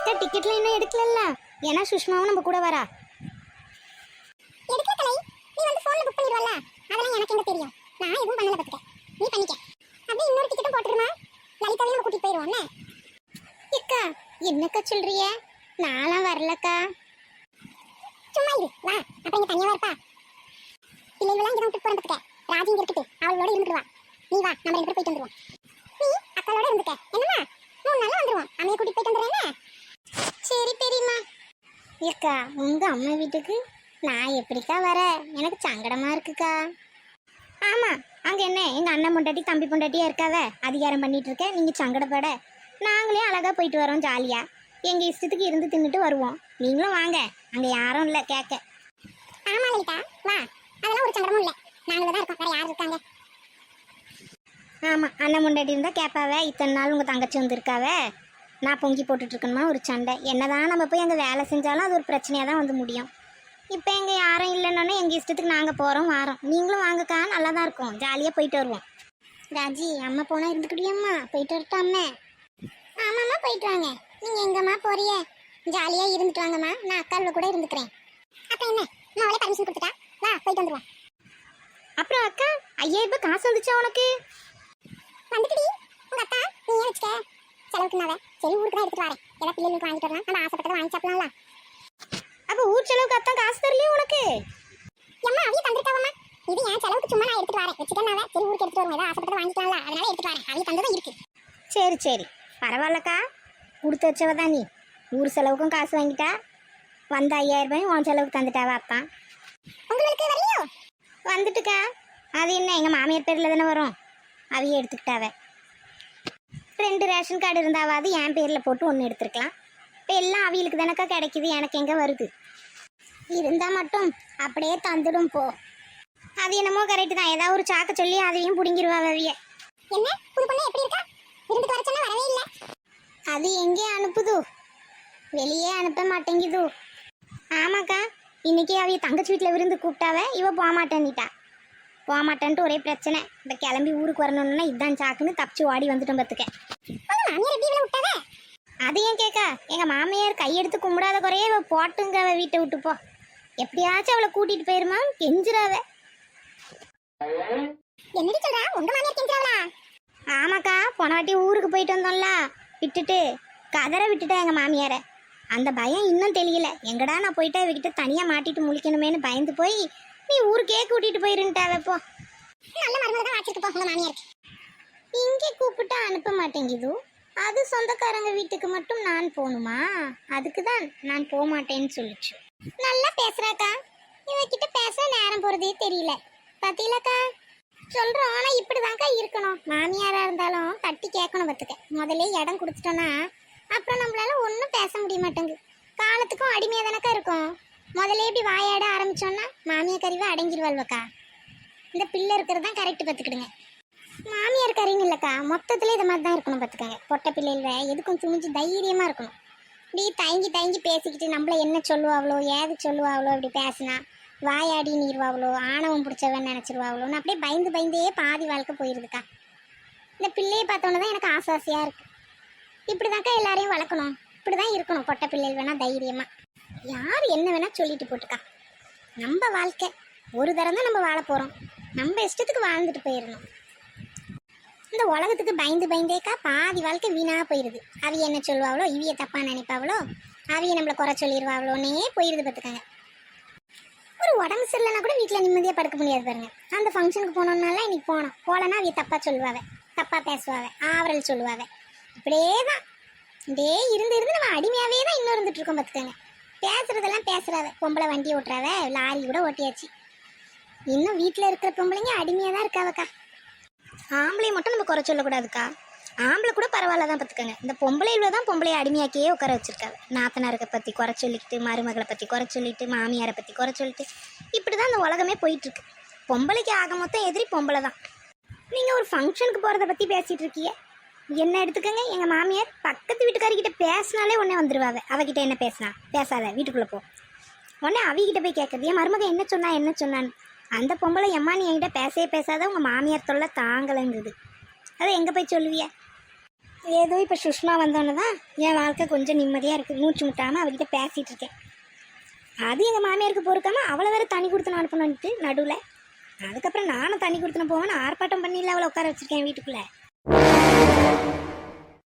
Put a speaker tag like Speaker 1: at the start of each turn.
Speaker 1: ஏக்கா டிக்கெட்ல இன்னும் எடுக்கலல்ல? ஏன்னா சுஷ்மாவும் நம்ம கூட வரா.
Speaker 2: எடுக்கல கலை. நீ வந்து போன்ல புக் பண்ணிடுவல்ல, அதெல்லாம் எனக்கு எங்க தெரியும். நான் எதுவும் பண்ணல பாத்துக்க. நீ பண்ணிக்க. அப்படியே இன்னொரு டிக்கெட்டும் போட்டுருமா, லலிதாவையும் நம்ம கூட்டிட்டு போயிடுவோம்ல.
Speaker 1: ஏக்கா என்னக்கா சொல்றிய? நான்லாம் வரலக்கா.
Speaker 2: சும்மா இரு வா, அப்ப இங்க தனியா இருப்பா. பிள்ளைங்களெல்லாம் இங்க விட்டு போறேன் பாத்துக்க. ராஜி இங்க இருக்கட்டு, அவளோட இருந்துருவா. நீ வா, நம்ம ரெண்டு பேரும் போயிட்டு வந்துருவோம். நீ அக்காளோட இருந்துக்க என்னமா, 3 நாள்ல வந்துருவோம். அம்மையை கூட்டிட்டு போயிட்டு வந்துடுறேன்.
Speaker 1: சரி பெரியம்மா. ஏக்கா உங்க அம்மா வீட்டுக்கு நான் எப்படிக்கா வர? எனக்கு சங்கடமா இருக்குக்கா. ஆமா, அங்க என்ன எங்க அண்ணன் பொண்டாட்டி தம்பி பொண்டாட்டியா இருக்காவ, அதிகாரம் பண்ணிட்டு இருக்க. நீங்க சங்கடப்பட, நாங்களே அழகா போயிட்டு வரோம் ஜாலியா. எங்க இஷ்டத்துக்கு இருந்து தின்னுட்டு வருவோம். நீங்களும் வாங்க, அங்க யாரும் இல்ல கேட்க.
Speaker 2: ஆமா லலிதா வா, அதெல்லாம் ஒரு சங்கடமும் இல்ல. நாங்களே தான் இருக்கோம், வேற யார் இருக்காங்க?
Speaker 1: ஆமா, அண்ணன் பொண்டாட்டி இருந்தா கேட்பாவ. இத்தனை நாள் உங்க தங்கச்சி வந்திருக்காவ, நான் பொங்கி போட்டுட்டு இருக்கணுமா ஒரு சண்டை. என்னதான் நம்ம போய் அங்கே வேலை செஞ்சாலும் அது ஒரு பிரச்சனையாக தான் வந்து முடியும். இப்போ எங்கே யாரும் இல்லைன்னொன்னே எங்கள் இஷ்டத்துக்கு நாங்கள் போகிறோம் வாரோம். நீங்களும் வாங்கக்கா, நல்லா தான் இருக்கும், ஜாலியாக போயிட்டு வருவோம். ராஜி அம்மா போனால் இருந்துக்கிட்டியம்மா, போயிட்டு வரட்டும் அம்மா.
Speaker 2: ஆமாம்மா போயிட்டு வாங்க. நீங்கள் எங்கம்மா போறிய? ஜாலியாக இருந்துட்டு வாங்கம்மா, நான் அக்காவில் கூட இருந்துக்கிறேன். அப்போ என்ன, நான் அவளே பர்மிஷன் கொடுத்துட்டா, வா போயிட்டு வந்துடுவோம்.
Speaker 1: அப்புறம் அக்கா 5000 ரூபாய் காசு வந்துச்சா உனக்கு?
Speaker 2: வந்துட்டுடி உங்கள் அக்கா, நீ ஏன் வச்சுக்க செலவுக்குனாவே. சரி ஊருக்கு தான் எடுத்துட்டு வரேன், ஏதாவது பிள்ளைங்களுக்கு வாங்கிட்டு வரலாம், நம்ம ஆசைப்பட்டதை வாங்கி சாப்பிடலாம்ல.
Speaker 1: அப்போ ஊர் செலவுக்கு அத்தான் காசு தரலையே உனக்கு?
Speaker 2: எம்மா அவைய தந்துருக்காவம்மா, இது என் செலவுக்கு சும்மா நான் எடுத்துட்டு வரேன் வச்சுக்கனாவே. சரி ஊருக்கு எடுத்துட்டு வருவோம், ஏதாவது ஆசைப்பட்டதை வாங்கிக்கலாம்ல, அதனால எடுத்துட்டு வரேன். அவைய தந்ததான் இருக்கு.
Speaker 1: சரி சரி பரவாயில்லக்கா, கொடுத்து வச்சவ தான் நீ. ஊர் செலவுக்கும் காசு வாங்கிட்டா, வந்த 5000 ரூபாயும் உன் செலவுக்கு தந்துட்டாவா அப்பா?
Speaker 2: உங்களுக்கு வரலையோ?
Speaker 1: வந்துட்டுக்கா. அது என்ன எங்கள் மாமியார் பேரில் தானே வரும், அவைய எடுத்துக்கிட்டாவ. 2 ரேஷன் கார்டு இருந்தாவது என் பேரில் போட்டு 1 எடுத்துருக்கலாம். இப்போ எல்லாம் அவிகளுக்கு தானக்கா கிடைக்குது, எனக்கு எங்கே வருது? இருந்தால் மட்டும் அப்படியே தந்துடும் போ. அது என்னமோ கரெக்டு தான், ஏதாவது ஒரு சாக்க சொல்லி அதையும் பிடுங்கிடுவா அவிய.
Speaker 2: என்ன புது பொண்ணு எப்படி இருக்கா? இருந்துட்டு வர சொன்னா வரவே இல்லை.
Speaker 1: அது எங்கே அனுப்புது, வெளியே அனுப்ப மாட்டேங்குது. ஆமாக்கா, இன்னைக்கு அவிய தங்கச்சி வீட்டில் விருந்து கூப்பிட்டாவ, இவ போகமாட்டேன்னிட்டா. போகமாட்டேன்ட்டு ஒரே பிரச்சனை. இப்போ கிளம்பி ஊருக்கு வரணும்னா இதுதான் சாக்குன்னு தப்பிச்சு ஓடி வந்துட்டோம் பார்த்துக்க.
Speaker 2: மாமியார் எப்படி இவ்வளவு விட்டாவே?
Speaker 1: அது ஏன் கேட்கா, எங்கள் மாமியார் கையெடுத்து கும்பிடாத குறையே இவ போட்டுங்க, அவ வீட்டை விட்டு போ, எப்படியாச்சும் அவளை கூட்டிகிட்டு போயிருமா கெஞ்சிராவ.
Speaker 2: என்னடி சொல்றா, உங்க மாமியார் கெஞ்சிராவளா?
Speaker 1: ஆமாக்கா, போன வாட்டி ஊருக்கு போயிட்டு வந்தோம்ல, விட்டுட்டு கதற விட்டுட்டா எங்கள் மாமியாரை. அந்த பயம் இன்னும் தெரியல. எங்கடா நான் போயிட்டா இவகிட்ட தனியாக மாட்டிட்டு முழிக்கணுமேனு பயந்து போய் நீ ஊருக்கே கூட்டிகிட்டு போயிருந்துட்டாவ. போ,
Speaker 2: நல்ல மருமக தான் வாச்சிட்டு போ உங்க மாமியாருக்கு.
Speaker 1: இங்கே கூப்பிட்டா அனுப்ப மாட்டேங்குது, அது சொந்தக்காரங்க வீட்டுக்கு மட்டும் நான் போகணுமா? அதுக்கு தான் நான் போக மாட்டேன்னு சொல்லிச்சு. நல்லா பேசுறாக்கா, இவகிட்ட பேச நேரம் போகிறதே தெரியல. பார்த்தீங்களாக்கா சொல்கிறோம், ஆனால் இப்படி தான்க்கா இருக்கணும். மாமியாராக இருந்தாலும் தட்டி கேட்கணும் பார்த்துக்க. முதல்ல இடம் கொடுத்துட்டோன்னா அப்புறம் நம்மளால ஒன்றும் பேச முடிய மாட்டேங்குது. காலத்துக்கும் அடிமையாக தானக்கா இருக்கும். முதல்ல இப்படி வாயாட ஆரம்பித்தோன்னா மாமியார் கறிவை அடங்கிடுவாள்வக்கா. இந்த பிள்ளை இருக்கிறது தான் கரெக்டு பார்த்துக்கிடுங்க. மாமியார் கறின்னு இல்லைக்கா, மொத்தத்தில் இது மாதிரி தான் இருக்கணும் பார்த்துக்கங்க. பொட்டை பிள்ளைகள் எதுக்கும் துணிஞ்சு தைரியமாக இருக்கணும். இப்படி தயங்கி தயங்கி பேசிக்கிட்டு நம்மள என்ன சொல்லுவாங்களோ ஏது சொல்லுவாங்களோ இப்படி பேசினா வாயாடி நீர்வாங்களோ ஆணவம் பிடிச்சவன் நினச்சிருவாங்களோன்னு அப்படியே பயந்து பயந்தே பாதி வாழ்க்கை போயிடுதுக்கா. இந்த பிள்ளையை பார்த்தோன்னே தான் எனக்கு ஆசாசியாக இருக்குது. இப்படி தான்க்கா எல்லாரையும் வளர்க்கணும், இப்படி தான் இருக்கணும். பொட்டை பிள்ளைகள் வேணால் தைரியமாக யார் என்ன வேணால் சொல்லிட்டு போட்டுக்கா. நம்ம வாழ்க்கை ஒரு தரம் தான் நம்ம வாழ போகிறோம், நம்ம இஷ்டத்துக்கு வாழ்ந்துட்டு போயிடணும். இந்த உலகத்துக்கு பயந்து பயந்தேக்கா பாதி வாழ்க்கை வீணாக போயிடுது. அவிய என்ன சொல்லுவாங்களோ, இவிய தப்பாக நினைப்பாவளோ, அவிய நம்மளை குறை சொல்லிடுவாங்களோன்னே போயிடுது பார்த்துக்கங்க. ஒரு உடம்பு சரியில்லைன்னா கூட வீட்டில் நிம்மதியாக படுக்க முடியாது பாருங்க. அந்த ஃபங்க்ஷனுக்கு போனோம்னால இன்னைக்கு போகலன்னா அவிய தப்பாக சொல்லுவாங்க, தப்பாக பேசுவாங்க, ஆவரல் சொல்லுவாங்க. இப்படியே தான் இப்படியே இருந்து இருந்து நம்ம அடிமையாகவே தான் இன்னும் இருந்துட்டு இருக்கோம் பார்த்துக்கங்க. பேசுறதெல்லாம் பேசுறாவ, பொம்பளை வண்டி ஓட்டுறாவ, லாரி கூட ஓட்டியாச்சு. இன்னும் வீட்டில் இருக்கிற பொம்பளைங்க அடிமையாக தான் இருக்காவக்கா. ஆம்பளை மட்டும் நம்ம குறை சொல்லக்கூடாதுக்கா, ஆம்பளை கூட பரவாயில்ல தான் பார்த்துக்கங்க. இந்த பொம்பளையில தான் பொம்பளையை அடிமையாக்கியே உட்கார வச்சிருக்காங்க. நாத்தனாரை பற்றி குறை சொல்லிக்கிட்டு, மருமகளை பற்றி குறை சொல்லிட்டு, மாமியாரை பற்றி குறை சொல்லிட்டு, இப்படி தான் இந்த உலகமே போயிட்டுருக்கு. பொம்பளைக்கு ஆக மொத்தம் எதிரி பொம்பளை தான். நீங்கள் ஒரு ஃபங்க்ஷனுக்கு போகிறத பற்றி பேசிகிட்டு இருக்கீங்க, என்ன எடுத்துக்கங்க. எங்கள் மாமியார் பக்கத்து வீட்டுக்காரிக்கிட்ட பேசினாலே உடனே வந்துடுவாங்க. அவகிட்ட என்ன பேசினா பேசாத, வீட்டுக்குள்ளே போ. உடனே அவிகிட்ட போய் கேட்குறது, என் மருமக என்ன சொன்னான்னு. அந்த பொம்பளை எம்மா நீ என்கிட்ட பேசவே பேசாத, உங்கள் மாமியார் தொல்லை தாங்கலைங்குது. அதை எங்கே போய் சொல்லுவிய? ஏதோ இப்போ சுஷ்மா வந்தோன்னு தான் என் வாழ்க்கை கொஞ்சம் நிம்மதியாக இருக்குது. மூச்சு முட்டாமல் அவகிட்ட பேசிகிட்டு இருக்கேன். அது எங்கள் மாமியாருக்கு பொறுக்காம அவளை வேறு தண்ணி கொடுத்து அனுப்பணுன்ட்டு நடுவில். அதுக்கப்புறம் நானும் தண்ணி கொடுத்துன்னு போவேன்னு ஆர்ப்பாட்டம் பண்ணியில் அவளை உட்கார வச்சுருக்கேன் வீட்டுக்குள்ளே.